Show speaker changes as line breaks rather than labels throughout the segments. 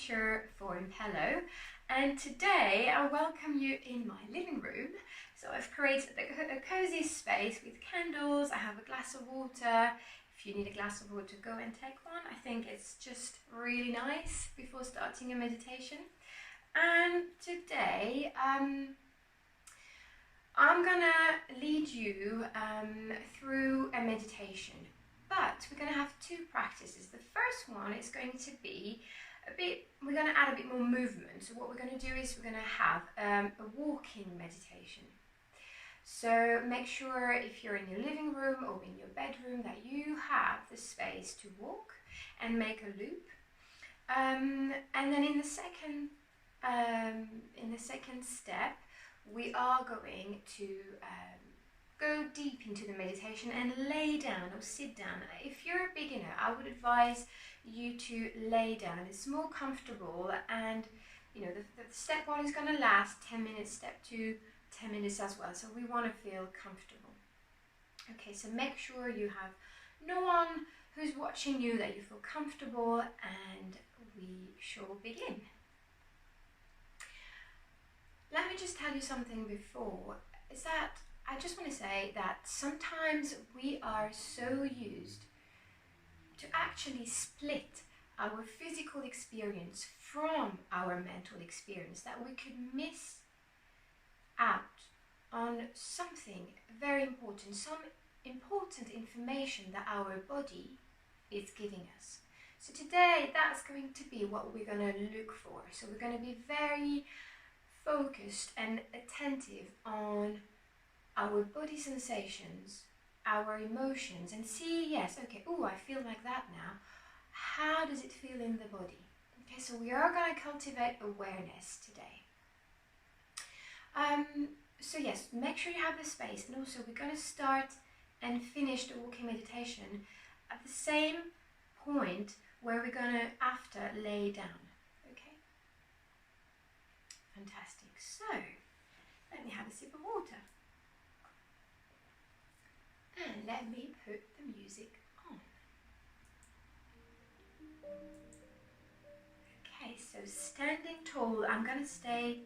teacher for Impello, and today I welcome you in my living room. So I've created a cozy space with candles. I have a glass of water. If you need a glass of water, go and take one. I think it's just really nice before starting a meditation. And today I'm gonna lead you through a meditation. But we're going to have two practices. The first one is going to be we're going to add a bit more movement. So what we're going to do is we're going to have a walking meditation. So make sure if you're in your living room or in your bedroom that you have the space to walk and make a loop. And then in the second step, we are going to go deep into the meditation and lay down or sit down. If you're a beginner, I would advise you to lay down. It's more comfortable, and you know the step 1 is going to last 10 minutes, step 2 10 minutes as well, so we want to feel comfortable. Okay, so make sure you have no one who's watching you, that you feel comfortable, and we shall begin. Let me just tell you something before, is that I just want to say that sometimes we are so used to actually split our physical experience from our mental experience that we could miss out on something very important, some important information that our body is giving us. So today that's going to be what we're going to look for. So we're going to be very focused and attentive on our body sensations, our emotions, and see, yes, okay, oh, I feel like that now. How does it feel in the body? Okay, so we are going to cultivate awareness today. So yes, make sure you have the space, and also we're going to start and finish the walking meditation at the same point where we're going to after lay down. Okay? Fantastic. So, let me have a sip of water. And let me put the music on. Okay, so standing tall. I'm going to stay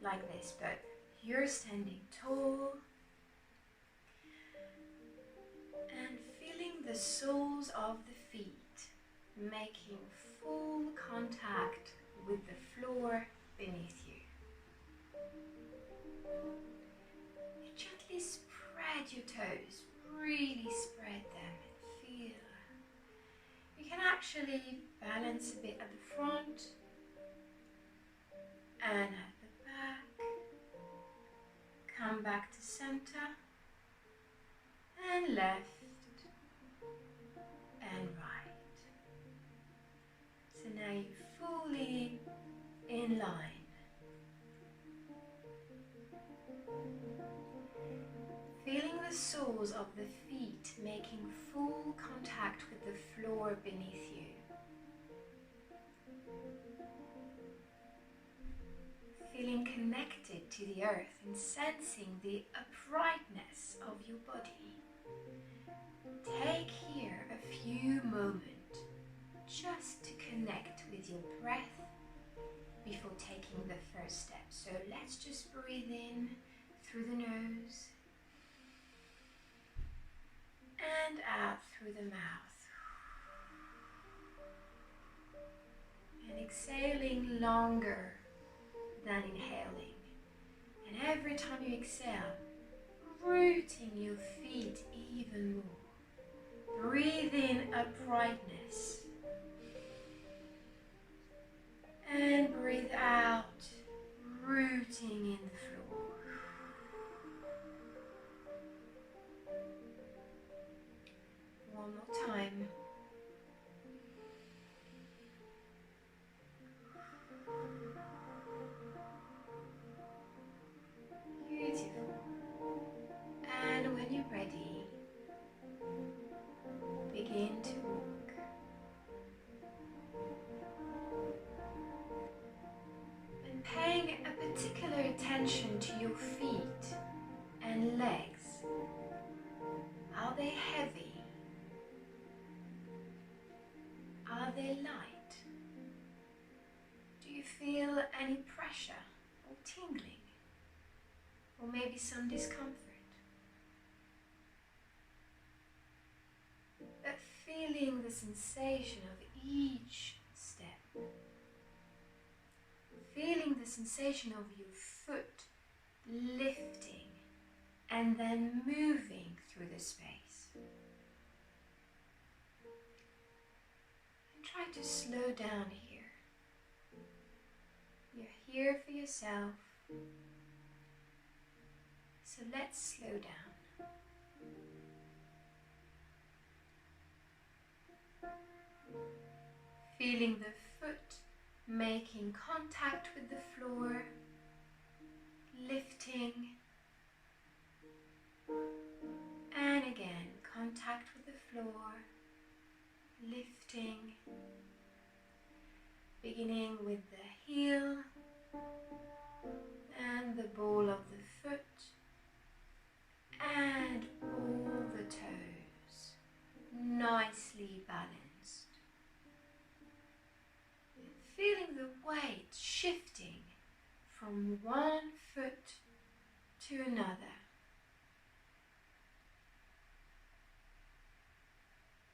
like this, but you're standing tall and feeling the soles of the feet making full contact with the floor beneath you. You gently spread your toes, really spread them and feel. You can actually balance a bit at the front and at the back. Come back to center and left and right. So now you're fully in line. Feeling the soles of the feet making full contact with the floor beneath you. Feeling connected to the earth and sensing the uprightness of your body. Take here a few moments just to connect with your breath before taking the first step. So let's just breathe in through the nose and out through the mouth. And exhaling longer than inhaling. And every time you exhale, rooting your feet even more. Breathe in uprightness. And breathe out, rooting in the floor. One more time. Beautiful. And when you're ready, begin to walk. And paying a particular attention to your feet and legs. Are they heavy? Are they light? feel any pressure or tingling, or maybe some discomfort. But feeling the sensation of each step. Feeling the sensation of your foot lifting and then moving through the space. And try to slow down here. You're here for yourself. So let's slow down. Feeling the foot making contact with the floor, lifting, and again contact with the floor, lifting, beginning with the heel and the ball of the foot and all the toes, nicely balanced. Feeling the weight shifting from one foot to another.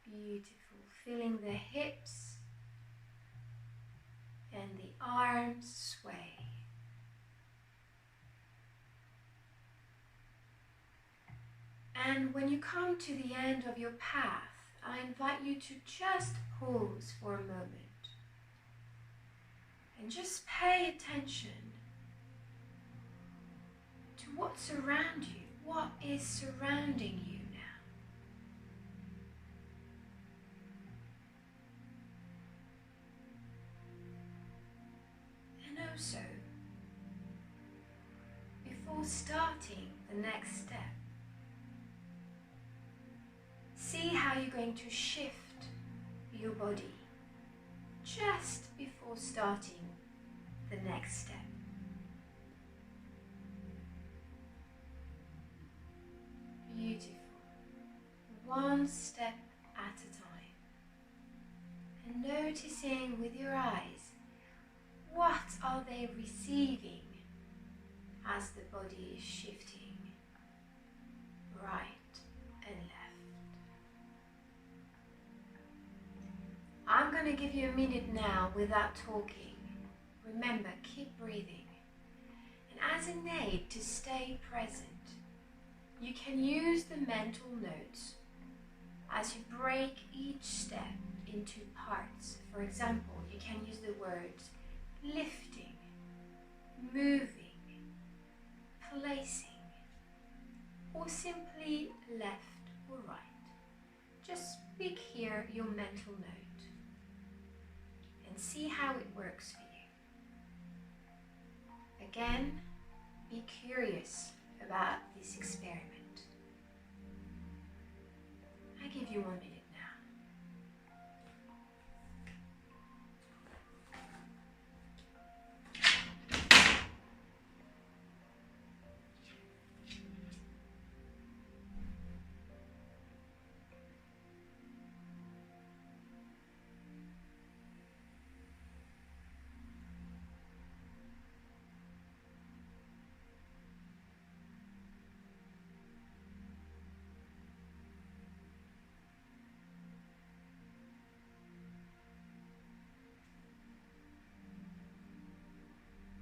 Beautiful. Feeling the hips and the arms sway. And when you come to the end of your path, I invite you to just pause for a moment. And just pay attention to what's around you. What is surrounding you now? And also, before starting the next step, see how you're going to shift your body just before starting the next step. Beautiful. One step at a time. And noticing with your eyes, what are they receiving as the body is shifting right and left. I'm going to give you a minute now without talking. Remember, keep breathing. And as an aid to stay present, you can use the mental notes as you break each step into parts. For example, you can use the words lifting, moving, placing, or simply left or right. Just pick here your mental note and see how it works for you. Again, be curious about this experiment. I give you 1 minute now.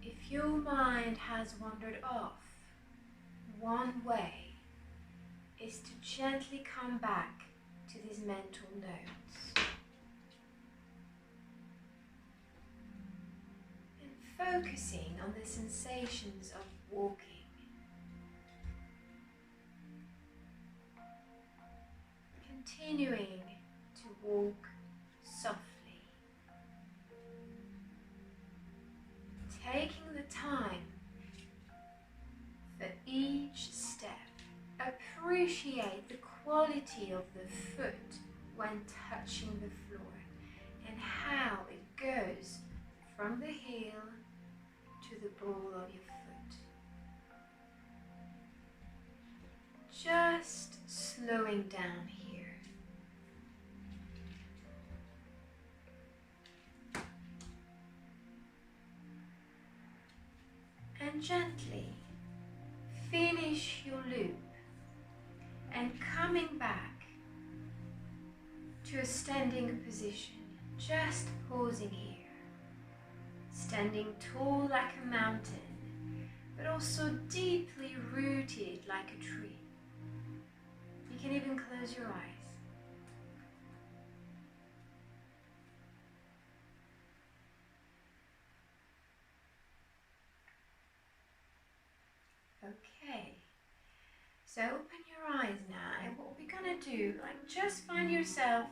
If your mind has wandered off, one way is to gently come back to these mental notes and focusing on the sensations of walking. Continuing to walk softly. Taking the time for each step. Appreciate the quality of the foot when touching the floor and how it goes from the heel to the ball of your foot. Just slowing down here. gently finish your loop and coming back to a standing position, just pausing here, standing tall like a mountain, but also deeply rooted like a tree. You can even close your eyes. Okay, so open your eyes now, and what we're gonna do, just find yourself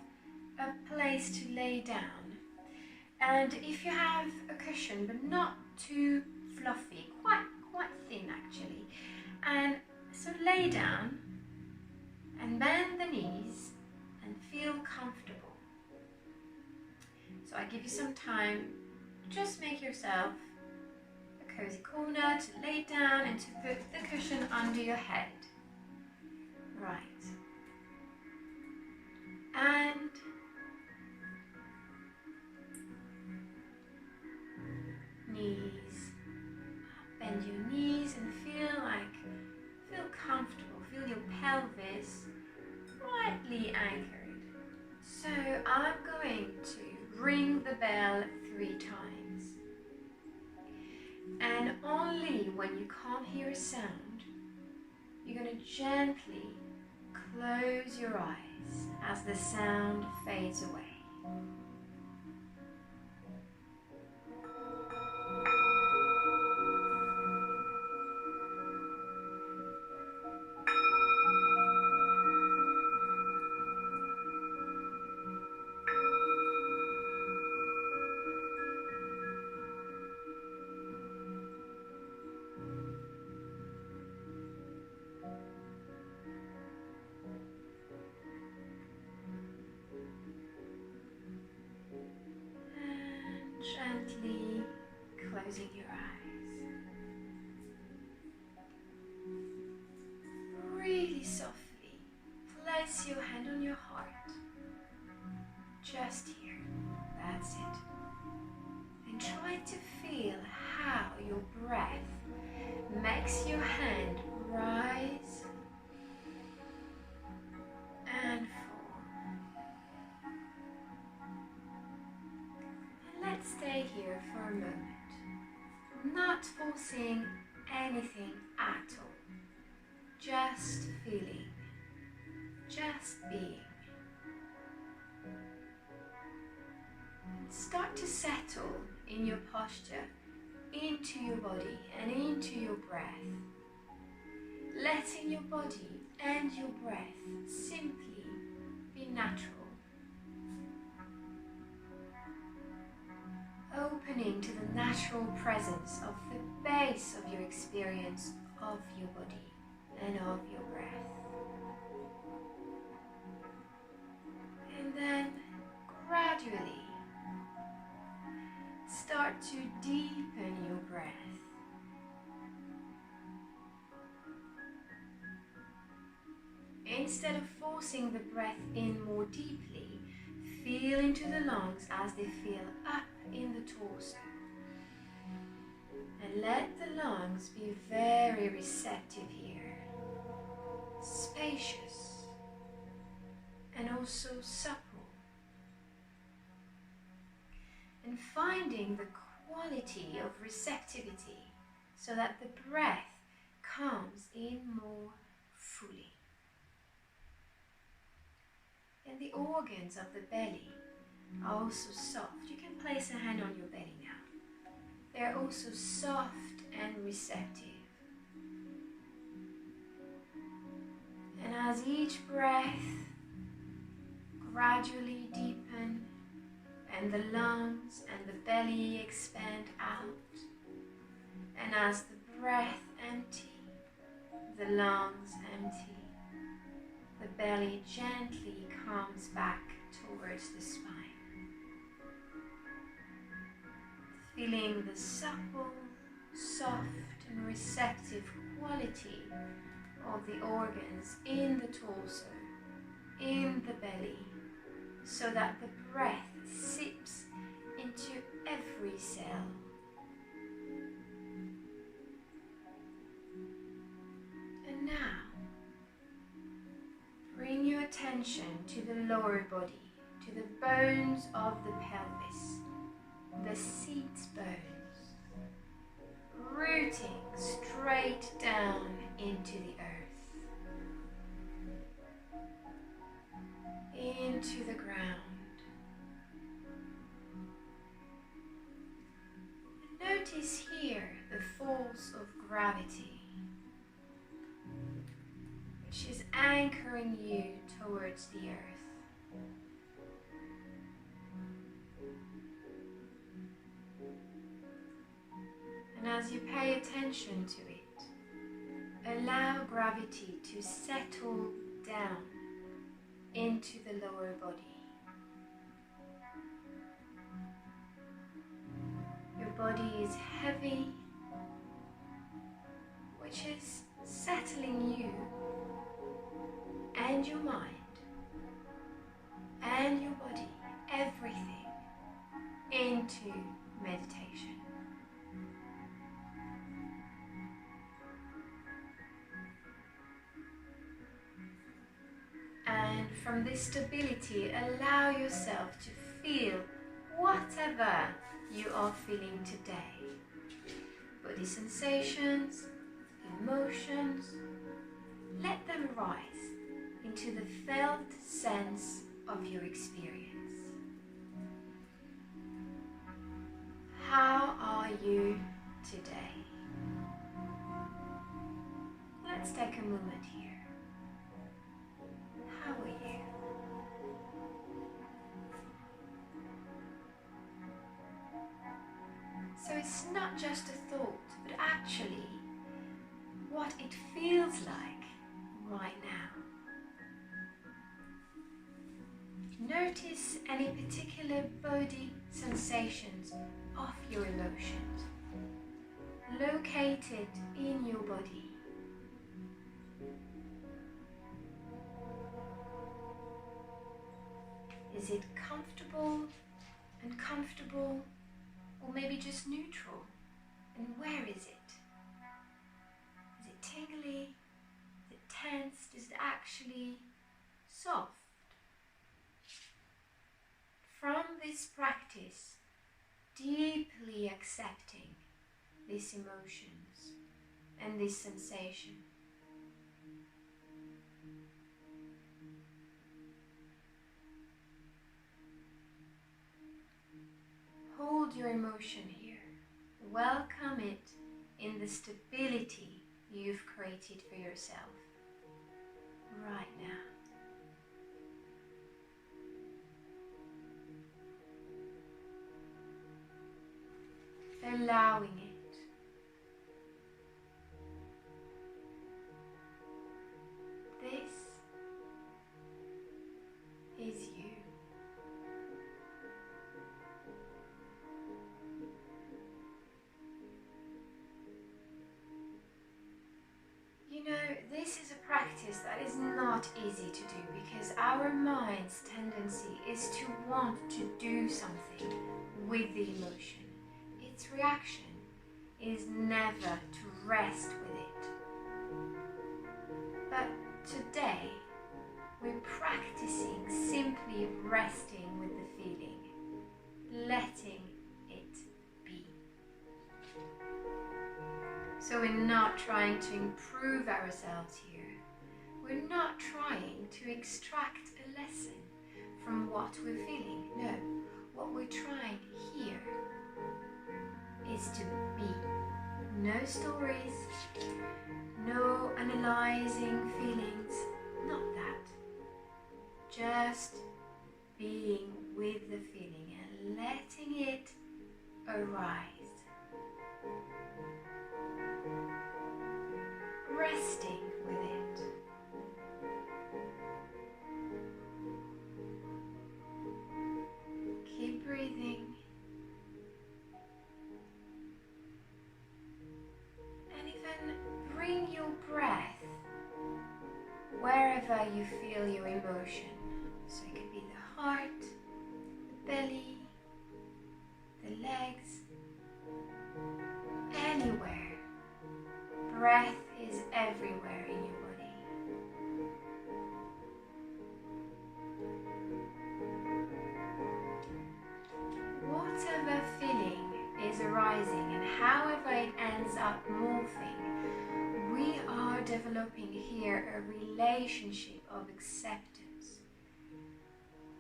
a place to lay down. And if you have a cushion, but not too fluffy, quite thin actually, and so lay down and bend the knees and feel comfortable. So I give you some time, just make yourself a cozy corner to lay down and to put the cushion under your head. Right. And knees. Bend your knees and feel comfortable. Feel your pelvis lightly anchored. So I'm going to ring the bell 3 times. And only when you can't hear a sound, you're going to gently close your eyes as the sound fades away. Gently closing your eyes. Really softly place your hand on your heart. Just here. That's it. And try to feel how your breath makes your hand rise and fall. Let's stay here for a moment, not forcing anything at all, just feeling, just being. Start to settle in your posture, into your body and into your breath, letting your body and your breath simply be natural. Opening to the natural presence of the base of your experience of your body and of your breath. And then gradually start to deepen your breath. Instead of forcing the breath in more deeply, feel into the lungs as they fill up in the torso. And let the lungs be very receptive here, spacious and also supple. And finding the quality of receptivity so that the breath comes in more fully. And the organs of the belly are also soft. You can place a hand on your belly now. They're also soft and receptive. And as each breath gradually deepens and the lungs and the belly expand out, and as the breath empty, the lungs empty, the belly gently comes back towards the spine. Feeling the supple, soft and receptive quality of the organs in the torso, in the belly, so that the breath seeps into every cell. attention to the lower body, to the bones of the pelvis, the seat bones, rooting straight down into the earth, into the ground. And notice here the force of gravity, which is anchoring you towards the earth. And as you pay attention to it, allow gravity to settle down into the lower body. Your body is heavy, which is settling you and your mind and your body, everything, into meditation. And from this stability, allow yourself to feel whatever you are feeling today. Body sensations, emotions, let them rise into the felt sense of your experience. How are you today? Let's take a moment here. How are you? So it's not just a thought, but actually what it feels like right now. Notice any particular body sensations of your emotions located in your body. Is it comfortable, uncomfortable, or maybe just neutral? And where is it? Is it tingly? Is it tense? Is it actually soft? From this practice, deeply accepting these emotions and this sensation, hold your emotion here. Welcome it in the stability you've created for yourself right now. Allowing it. This is you. You know, this is a practice that is not easy to do because our mind's tendency is to want to do something with the emotion. Its reaction is never to rest with it. But today, we're practicing simply resting with the feeling, letting it be. So we're not trying to improve ourselves here. We're not trying to extract a lesson from what we're feeling. No, what we're trying here is to be. No stories, no analyzing feelings, not that. Just being with the feeling and letting it arise. Resting with it. Keep breathing. And even bring your breath wherever you feel your emotion. So it could be the heart, the belly, the legs, anywhere. Breath is everywhere in your body. however feeling is arising and however it ends up morphing, we are developing here a relationship of acceptance,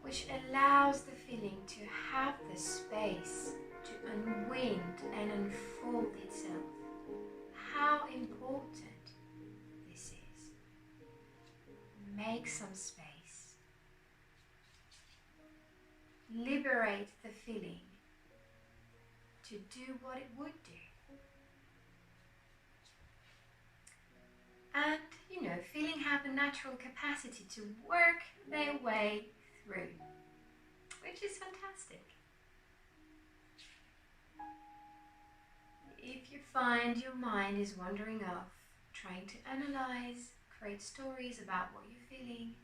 which allows the feeling to have the space to unwind and unfold itself. How important this is. Make some space. Liberate the feeling to do what it would do. And, feeling have a natural capacity to work their way through, which is fantastic. If you find your mind is wandering off, trying to analyze, create stories about what you're feeling,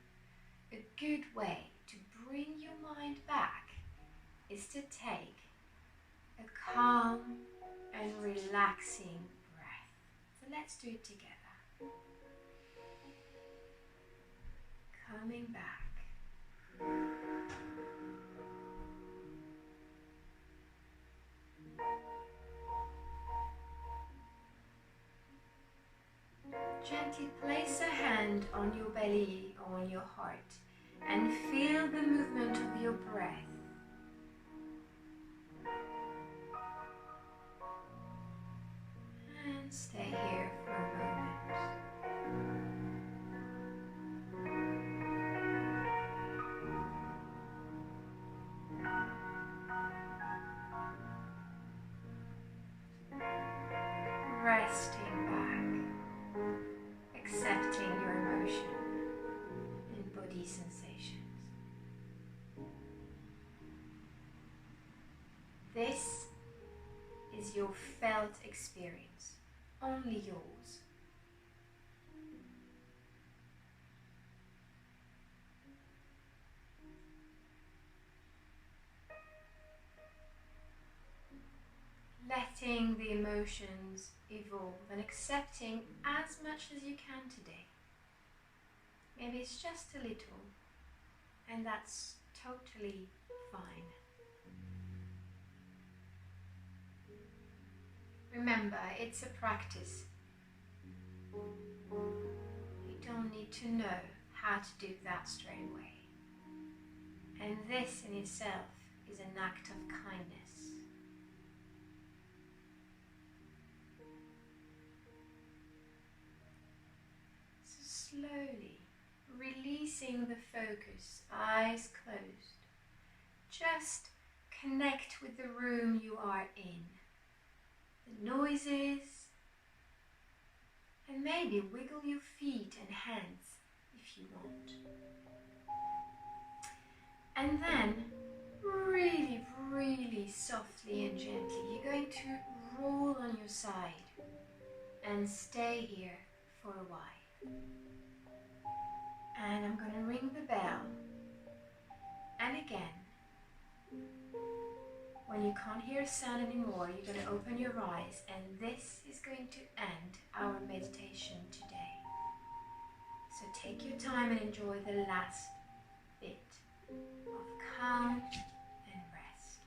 a good way to bring your mind back is to take a calm and relaxing breath. So let's do it together. Coming back. Gently place a hand on your belly or on your heart and feel the movement of your breath. And stay here for a moment. Resting back, accepting your emotion and body sensations. This is your felt experience, only yours. Letting the emotions evolve and accepting as much as you can today. Maybe it's just a little, and that's totally fine. Remember, it's a practice. You don't need to know how to do that straight away. And this in itself is an act of kindness. So slowly releasing the focus, eyes closed. Just connect with the room you are in. The noises, and maybe wiggle your feet and hands if you want. And then, really, really softly and gently, you're going to roll on your side and stay here for a while. And I'm going to ring the bell. And again, when you can't hear a sound anymore, you're going to open your eyes, and this is going to end our meditation today. So take your time and enjoy the last bit of calm and rest.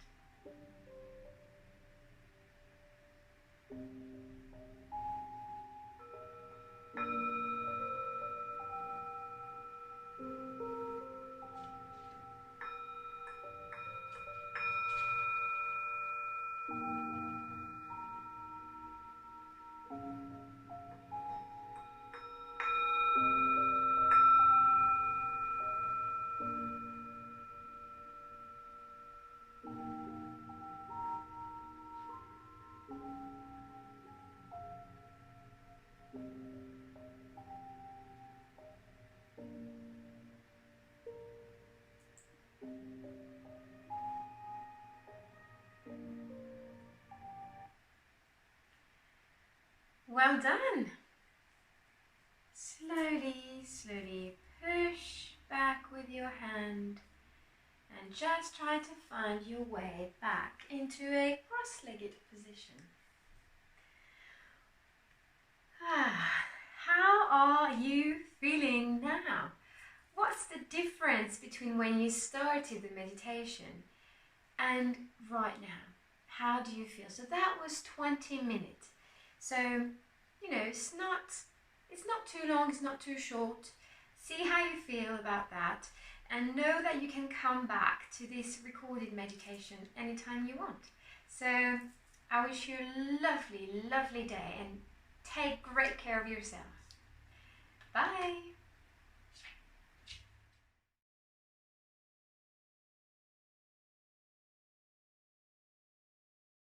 Well done! Slowly, slowly push back with your hand and just try to find your way back into a cross-legged position. How are you feeling now? What's the difference between when you started the meditation and right now? How do you feel? So that was 20 minutes. So, you know, it's not too long, it's not too short. See how you feel about that, and know that you can come back to this recorded meditation anytime you want. So I wish you a lovely, lovely day, and take great care of yourself. Bye.